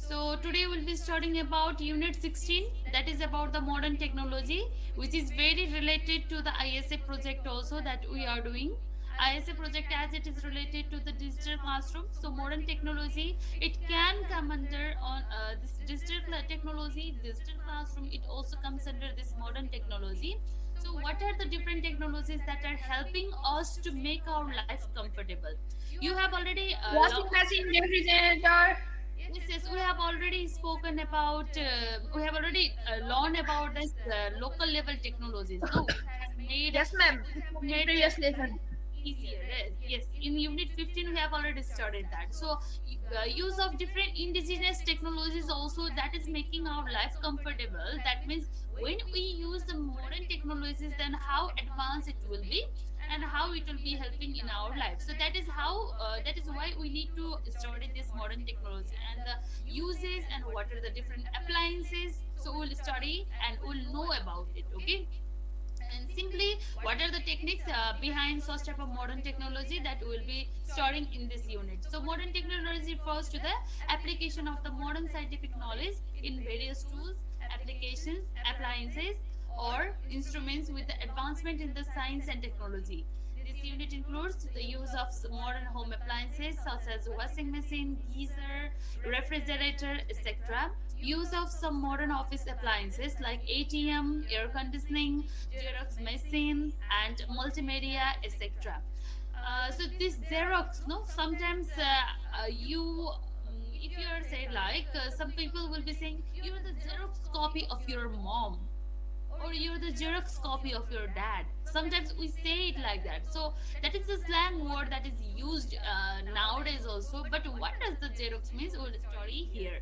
So today we'll be studying about Unit 16, that is about the modern technology, which is very related to the ISA project also that we are doing. ISA project as it is related to the digital classroom. So modern technology, it can come under on this technology, digital classroom. It also comes under this modern technology. So what are the different technologies that are helping us to make our life comfortable? You have already Washing machine, refrigerator. Yes, yes, we have already spoken about, we have already learned about this local level technologies. No, which has made, Yes, ma'am. In made previous lesson. easier. Yes, yes, in Unit 15 we have already studied that. So, use of different indigenous technologies also that is making our life comfortable. That means when we use the modern technologies, then how advanced it will be and how it will be helping in our life. So that is how that is why we need to study this modern technology and the uses and what are the different appliances. So we'll study and we'll know about it. Okay, and simply what are the techniques behind such type of modern technology that we will be studying in this unit. So modern technology refers to the application of the modern scientific knowledge in various tools, applications, appliances, or instruments with the advancement in the science and technology. This unit includes the use of modern home appliances such as washing machine, geyser, refrigerator, etc. Use of some modern office appliances like ATM, air conditioning, Xerox machine, and multimedia, etc. So this Xerox, no, sometimes if you are say like some people will be saying you're the Xerox copy of your mom or you're the Xerox copy of your dad. Sometimes we say it like that. So that is the slang word that is used nowadays also. But what does the Xerox means? We'll study here.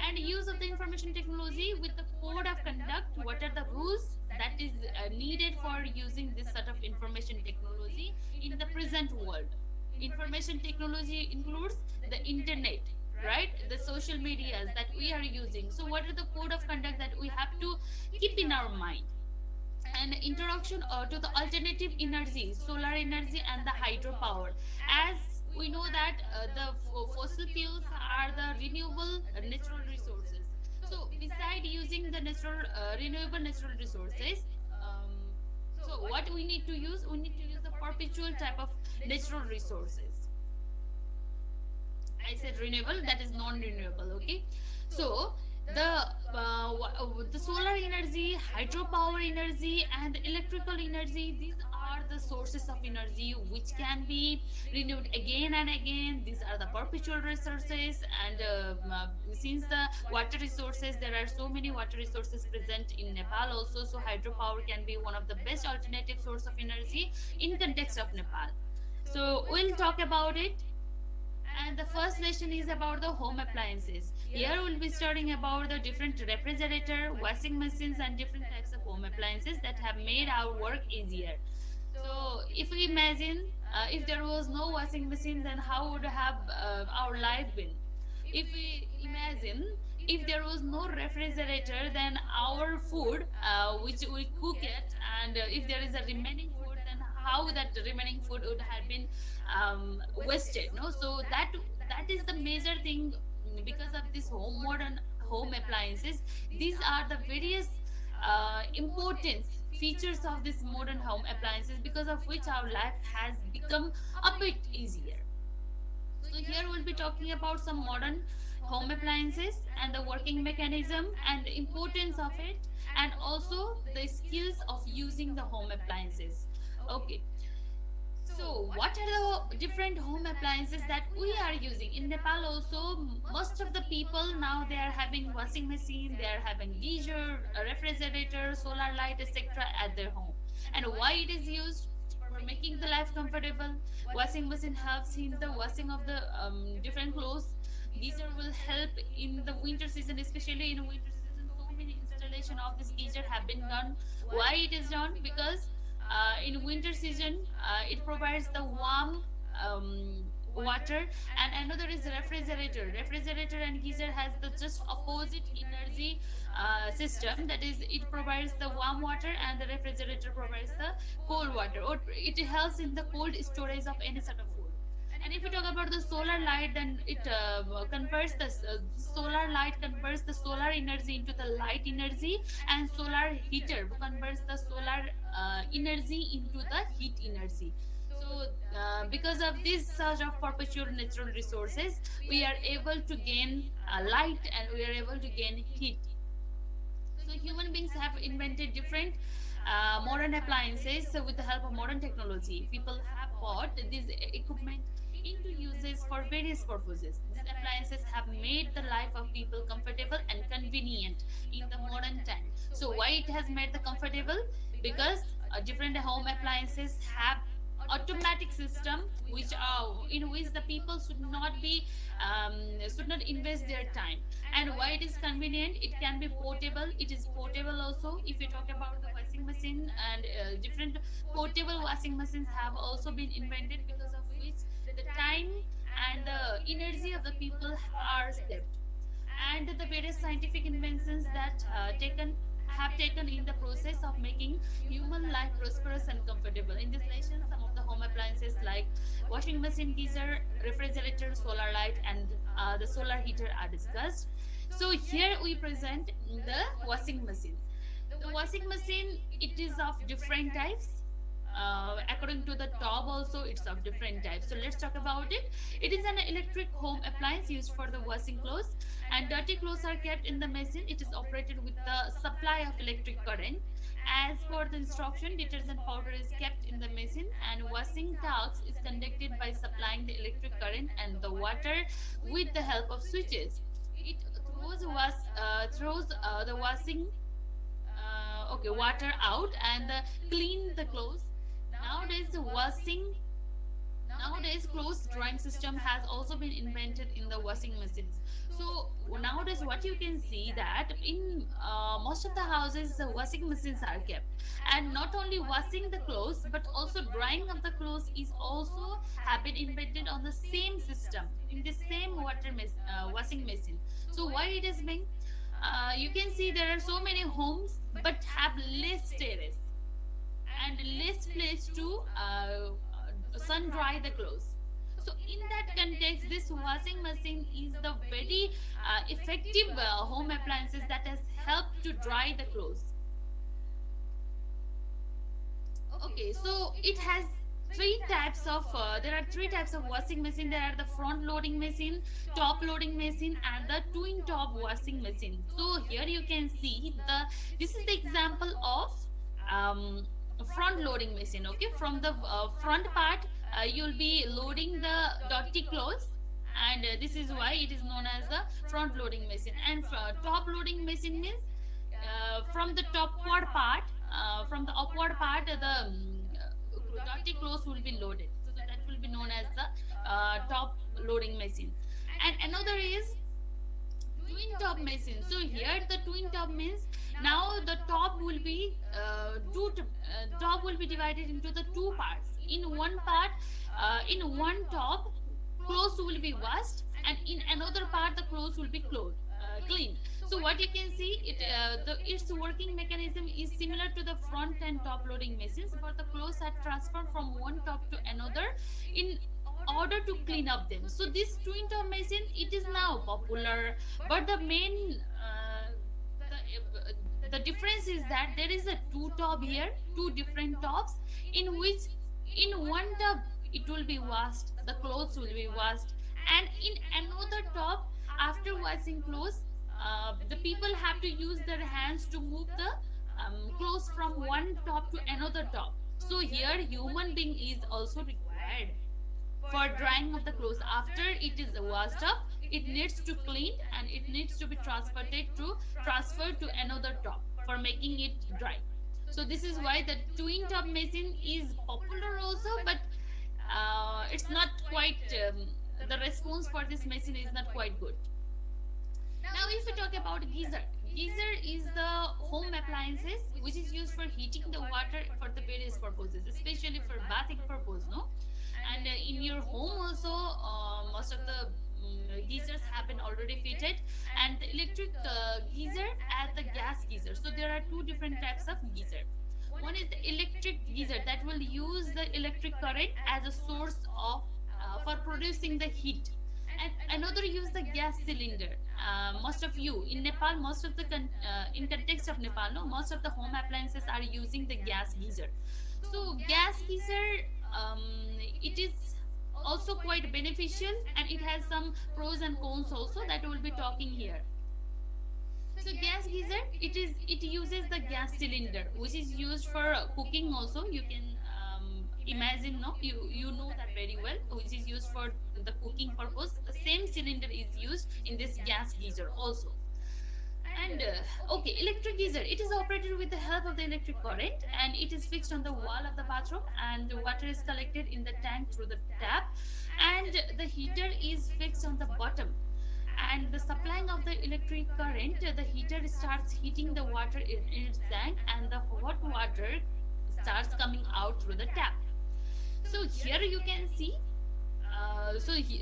And use of the information technology with the code of conduct. What are the rules that is needed for using this sort of information technology in the present world? Information technology includes the internet, right? The social medias that we are using. So what are the code of conduct that we have to keep in our mind? And introduction to the alternative energy, solar energy and the hydropower. As we know that fossil fuels are the renewable natural resources. So beside using the natural renewable natural resources, so what we need to use, we need to use the perpetual type of natural resources. I said renewable, that is non-renewable. Okay, so the solar energy, hydropower energy, and electrical energy. These are the sources of energy which can be renewed again and again. These are the perpetual resources, and since the water resources, there are so many water resources present in Nepal also. So hydropower can be one of the best alternative source of energy in context of Nepal. So we'll talk about it, and the first lesson is about the home appliances. Here we'll be studying about the different refrigerator, washing machines, and different types of home appliances that have made our work easier. So if we imagine if there was no washing machine, then how would have our life been? If we imagine if there was no refrigerator, then our food, which we cook it, and if there is a remaining food, then how that remaining food would have been wasted, no? So that is the major thing. Because of this home modern home appliances, these are the various importance features of this modern home appliances, because of which our life has become a bit easier. So here we'll be talking about some modern home appliances and the working mechanism and the importance of it, and also the skills of using the home appliances. Okay, so what are the different home appliances that we are using in Nepal? Also, most of the people now they are having washing machine, they are having geyser, a refrigerator, solar light, etc. at their home. And why it is used? For making the life comfortable. Washing machine helps in the washing of the different clothes. Geyser will help in the winter season, especially in winter season. So many installation of this geyser have been done. Why it is done? Because in winter season it provides the warm water. And another is refrigerator and geyser has the just opposite energy system, that is it provides the warm water and the refrigerator provides the cold water, or it helps in the cold storage of any sort of food. And if you talk about the solar light, then it converts the solar light converts the solar energy into the light energy, and solar heater converts the solar energy into the heat energy. So, because of this surge of perpetual natural resources, we are able to gain light and we are able to gain heat. So human beings have invented different modern appliances. So with the help of modern technology, people have bought this equipment into uses for various purposes. These appliances have made the life of people comfortable and convenient in the modern time. So why it has made the comfortable? Because different home appliances have automatic system which are in which the people should not invest their time. And why it is convenient, it can be portable, it is portable also. If you talk about the washing machine, and different portable washing machines have also been invented, because of which the time and the energy of the people are saved. And the various scientific inventions that have taken in the process of making human life prosperous and comfortable. In this lesson, some of the home appliances like washing machine, geyser, refrigerator, solar light, and the solar heater are discussed. So here we present the washing machine. The washing machine, it is of different types. According to the top also, it's of different types. So let's talk about it. It is an electric home appliance used for the washing clothes, and dirty clothes are kept in the machine. It is operated with the supply of electric current. As per the instruction, detergent powder is kept in the machine, and washing tasks is conducted by supplying the electric current and the water with the help of switches. It throws the washing water out and clean the clothes. Nowadays, clothes drying system has also been invented in the washing machines. So nowadays, what you can see that in most of the houses, the washing machines are kept, and not only washing the clothes but also drying of the clothes is also have been invented on the same system in the same washing machine. So why it is being? You can see there are so many homes but have less terrace and less place to sun dry the clothes. So in that context, this washing machine is the very effective home appliances that has helped to dry the clothes. Okay, so it has there are three types of washing machine. There are the front loading machine, top loading machine, and the twin top washing machine. So here you can see this is the example of front loading machine. Okay, from the front part, you'll be loading the dirty clothes, and this is why it is known as the front loading machine. And top loading machine means from the from the upward part, dirty clothes will be loaded. So that will be known as the top loading machine. And another is twin top machine. So here the twin top means now the top will be divided into the two parts. In one top, clothes will be washed, and in another part the clothes will be cleaned. So what you can see, its working mechanism is similar to the front and top loading machines, but the clothes are transferred from one top to another in order to clean up them. So this twin top machine, it is now popular, but the main the difference is that there is a two top here, two different tops, in which in one tub it will be washed, the clothes will be washed, and in another top, after washing clothes, the people have to use their hands to move the clothes from one top to another top. So here human being is also required for drying of the clothes. After it is washed up, it needs to clean and it needs to be transferred to another top for making it dry. So this is why the twin top machine is popular also, but it's not quite the response for this machine is not quite good. Now, if we talk about geyser is the home appliances which is used for heating the water for the various purposes, especially for bathing purpose, no? And in your home also, most of the geysers have been already fitted, and the electric geyser and the gas geyser. So there are two different types of geyser. One is the electric geyser that will use the electric current as a source of for producing the heat. And another use the gas cylinder. Most of you in Nepal, most of the in context of Nepal, no, most of the home appliances are using the gas geyser. So gas geyser, um, it is also quite beneficial, and it has some pros and cons also that we'll be talking here. So gas geyser, it uses the gas cylinder, which is used for cooking also. You can imagine, no, you know that very well, which is used for the cooking purpose. The same cylinder is used in this gas geyser also. And okay, electric geyser. It is operated with the help of the electric current, and it is fixed on the wall of the bathroom, and the water is collected in the tank through the tap, and the heater is fixed on the bottom. And the supplying of the electric current, the heater starts heating the water in its tank, and the hot water starts coming out through the tap. So here you can see,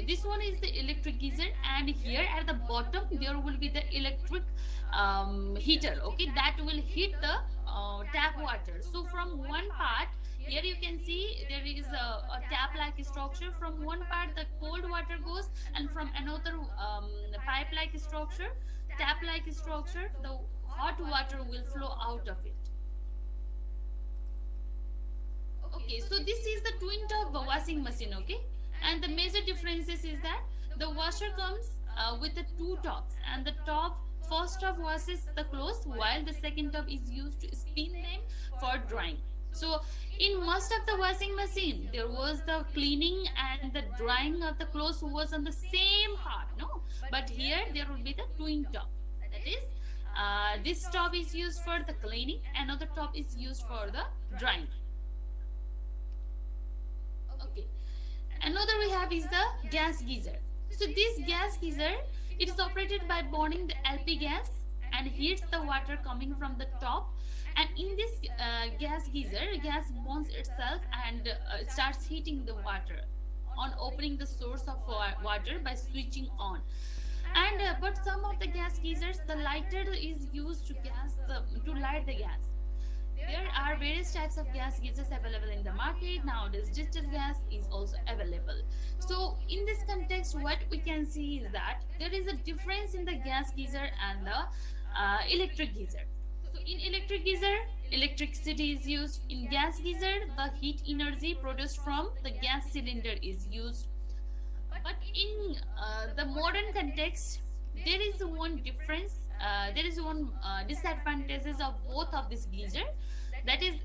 this one is the electric geyser, and here at the bottom there will be the electric heater, okay, that will heat the tap water. So from one part, here you can see there is a tap like structure. From one part the cold water goes, and from another pipe like structure, tap like structure, the hot water will flow out of it. Okay, so this is the twin top washing machine, okay, and the major differences is that the washer comes with the two tops, and the top first top washes the clothes, while the second top is used to spin them for drying. So in most of the washing machine, there was the cleaning and the drying of the clothes was on the same part, no, but here there will be the twin top. That is, this top is used for the cleaning, another top is used for the drying. Okay, another we have is the gas geyser. So this gas geyser, it is operated by burning the LP gas and heats the water coming from the top. And in this gas geyser, gas burns itself and starts heating the water on opening the source of water by switching on. And but some of the gas geysers, the lighter is used to to light the gas. There are various types of gas geysers available in the market. Nowadays, digital gas is also available. So, in this context, what we can see is that there is a difference in the gas geyser and the electric geyser. So, in electric geyser, electricity is used. In gas geyser, the heat energy produced from the gas cylinder is used. But in the modern context, there is one difference. There is one disadvantages of both of this geyser. That is,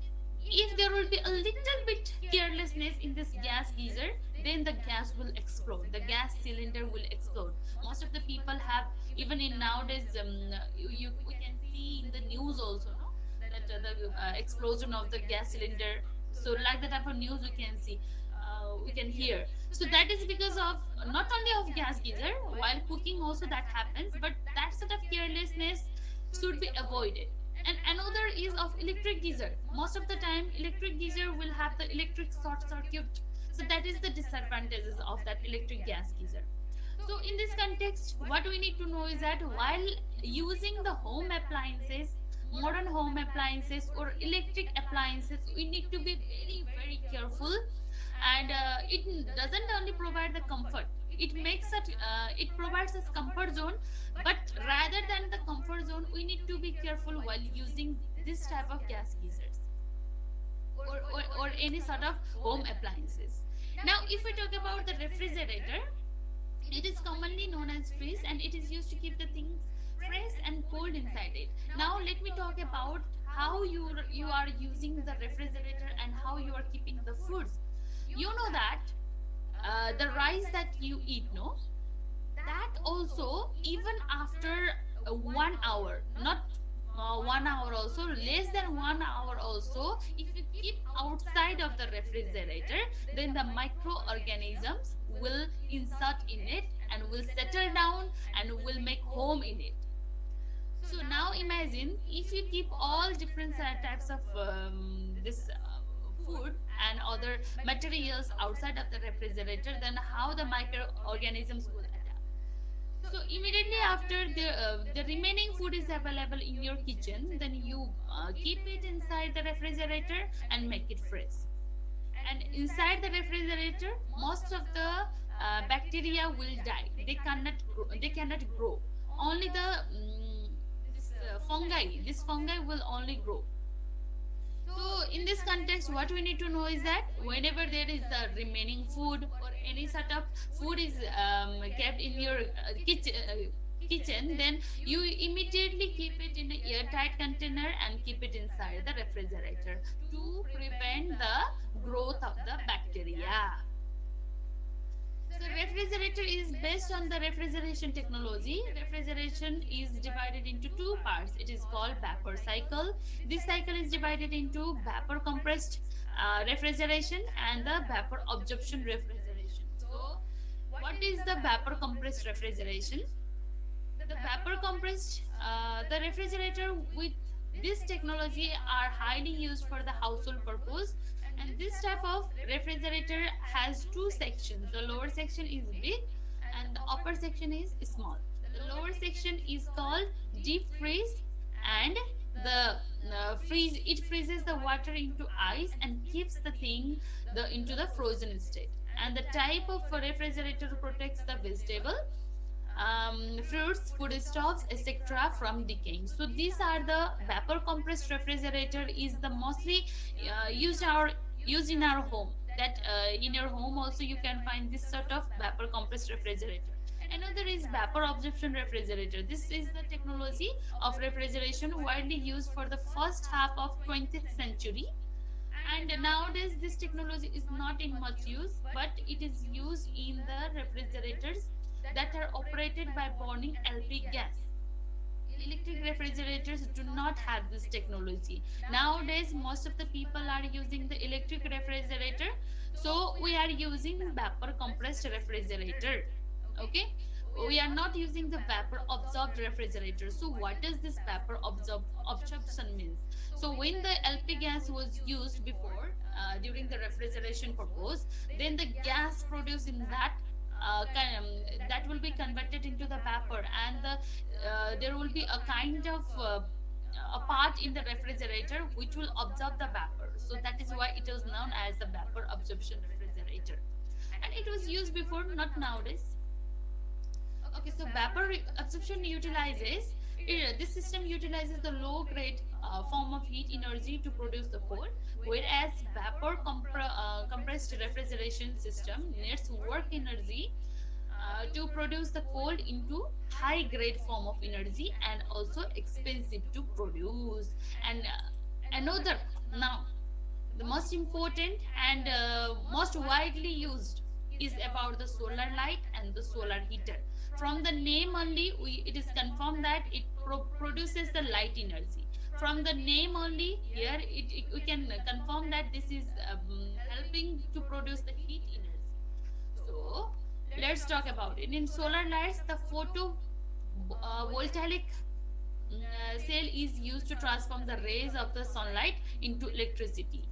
if there will be a little bit carelessness in this gas geyser, then the gas will explode. The gas cylinder will explode. Most of the people have, even in nowadays, we can see in the news also, no, that the explosion of the gas cylinder. So, like that type of news we can see, we can hear. So that is because of not only of gas geyser, while cooking also that happens, but that sort of carelessness should be avoided. And another is of electric geyser. Most of the time, electric geyser will have the electric short circuit. So that is the disadvantages of that electric gas geyser. So in this context, what we need to know is that while using the home appliances, modern home appliances or electric appliances, we need to be very, very careful. And it doesn't only provide the comfort, it provides us comfort zone, but rather than the comfort zone, we need to be careful while using this type of gas geysers or any sort of home appliances. Now if we talk about the refrigerator, it is commonly known as fridge, and it is used to keep the things fresh and cold inside it. Now let me talk about how you are using the refrigerator and how you are keeping the foods. You know that the rice that you eat, no, that also, even after 1 hour, not 1 hour also, less than 1 hour also, if you keep outside of the refrigerator, then the microorganisms will insert in it and will settle down and will make home in it. So now imagine if you keep all different types of this food and other materials outside of the refrigerator, then how the microorganisms will adapt. So immediately after the remaining food is available in your kitchen, then you keep it inside the refrigerator and make it fresh. And inside the refrigerator, most of the bacteria will die. They cannot grow. Only the this fungi will only grow. So, in this context, what we need to know is that whenever there is the remaining food or any sort of food is kept in your kitchen, then you immediately keep it in an airtight container and keep it inside the refrigerator to prevent the growth of the bacteria. So refrigerator is based on the refrigeration technology. Refrigeration is divided into two parts. It is called vapor cycle. This cycle is divided into vapor compressed refrigeration and the vapor absorption refrigeration. So, what is the vapor compressed refrigeration? The vapor compressed, the refrigerator with this technology are highly used for the household purpose, and this type of refrigerator has two sections. The lower section is big and the upper section is small. The lower section is called deep freeze, and the freeze it freezes the water into ice and keeps the thing into the frozen state. And the type of refrigerator protects the vegetable, fruits, foodstuffs, etc. from decaying. So these are the vapor compressed refrigerator is the mostly used in our home. That in your home also you can find this sort of vapor compressed refrigerator. Another is vapor absorption refrigerator. This is the technology of refrigeration widely used for the first half of 20th century, and nowadays this technology is not in much use, but it is used in the refrigerators that are operated by burning LP gas. Electric refrigerators do not have this technology. Nowadays most of the people are using the electric refrigerator, so we are using vapor compressed refrigerator. Okay, we are not using the vapor absorbed refrigerator. So what does this vapor absorption means? So when the LP gas was used before, during the refrigeration purpose, then the gas produced in that that will be converted into the vapor, and there will be a kind of a part in the refrigerator which will absorb the vapor. So that is why it is known as the vapor absorption refrigerator, and it was used before, not nowadays. Okay, so vapor absorption utilizes this system utilizes the low grade form of heat energy to produce the cold, whereas compressed refrigeration system needs work energy to produce the cold into high grade form of energy, and also expensive to produce. And another now the most important and most widely used is about the solar light and the solar heater. From the name only, it is confirmed that it produces the light energy. From the name only, here we can confirm that this is helping to produce the heat energy. So let's talk about it. In solar lights, the photo voltaic cell is used to transform the rays of the sunlight into electricity,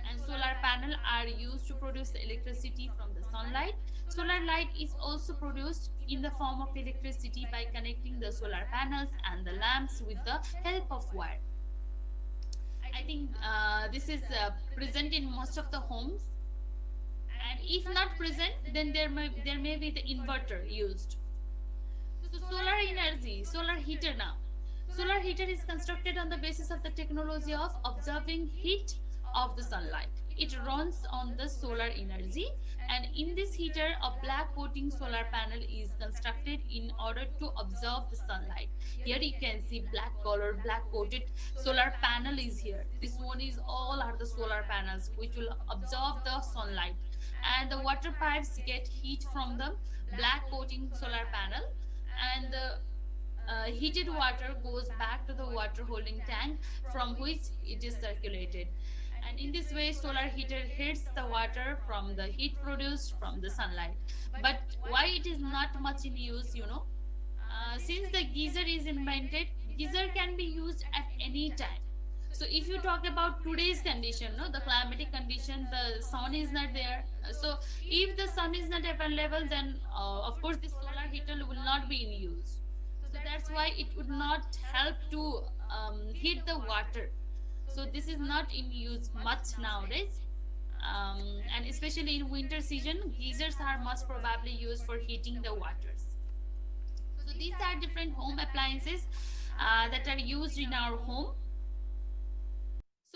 and solar panel are used to produce the electricity from the sunlight. Solar light is also produced in the form of electricity by connecting the solar panels and the lamps with the help of wire. I think this is present in most of the homes, and if not present, then there may be the inverter used. So solar energy, solar heater now. Solar heater is constructed on the basis of the technology of observing heat of the sunlight. It runs on the solar energy, and in this heater a black coating solar panel is constructed in order to absorb the sunlight. Here you can see black color, black coated solar panel is here. This one is all are the solar panels which will absorb the sunlight, and the water pipes get heat from the black coating solar panel, and the heated water goes back to the water holding tank from which it is circulated. And in this way solar heater heats the water from the heat produced from the sunlight. But why it is not much in use, since the geyser is invented, geyser can be used at any time. So if you talk about today's condition, no, the climatic condition, the sun is not there. So if the sun is not available, then of course this solar heater will not be in use. So that's why it would not help to heat the water. So this is not in use much nowadays. And especially in winter season, geysers are most probably used for heating the waters. So these are different home appliances that are used in our home.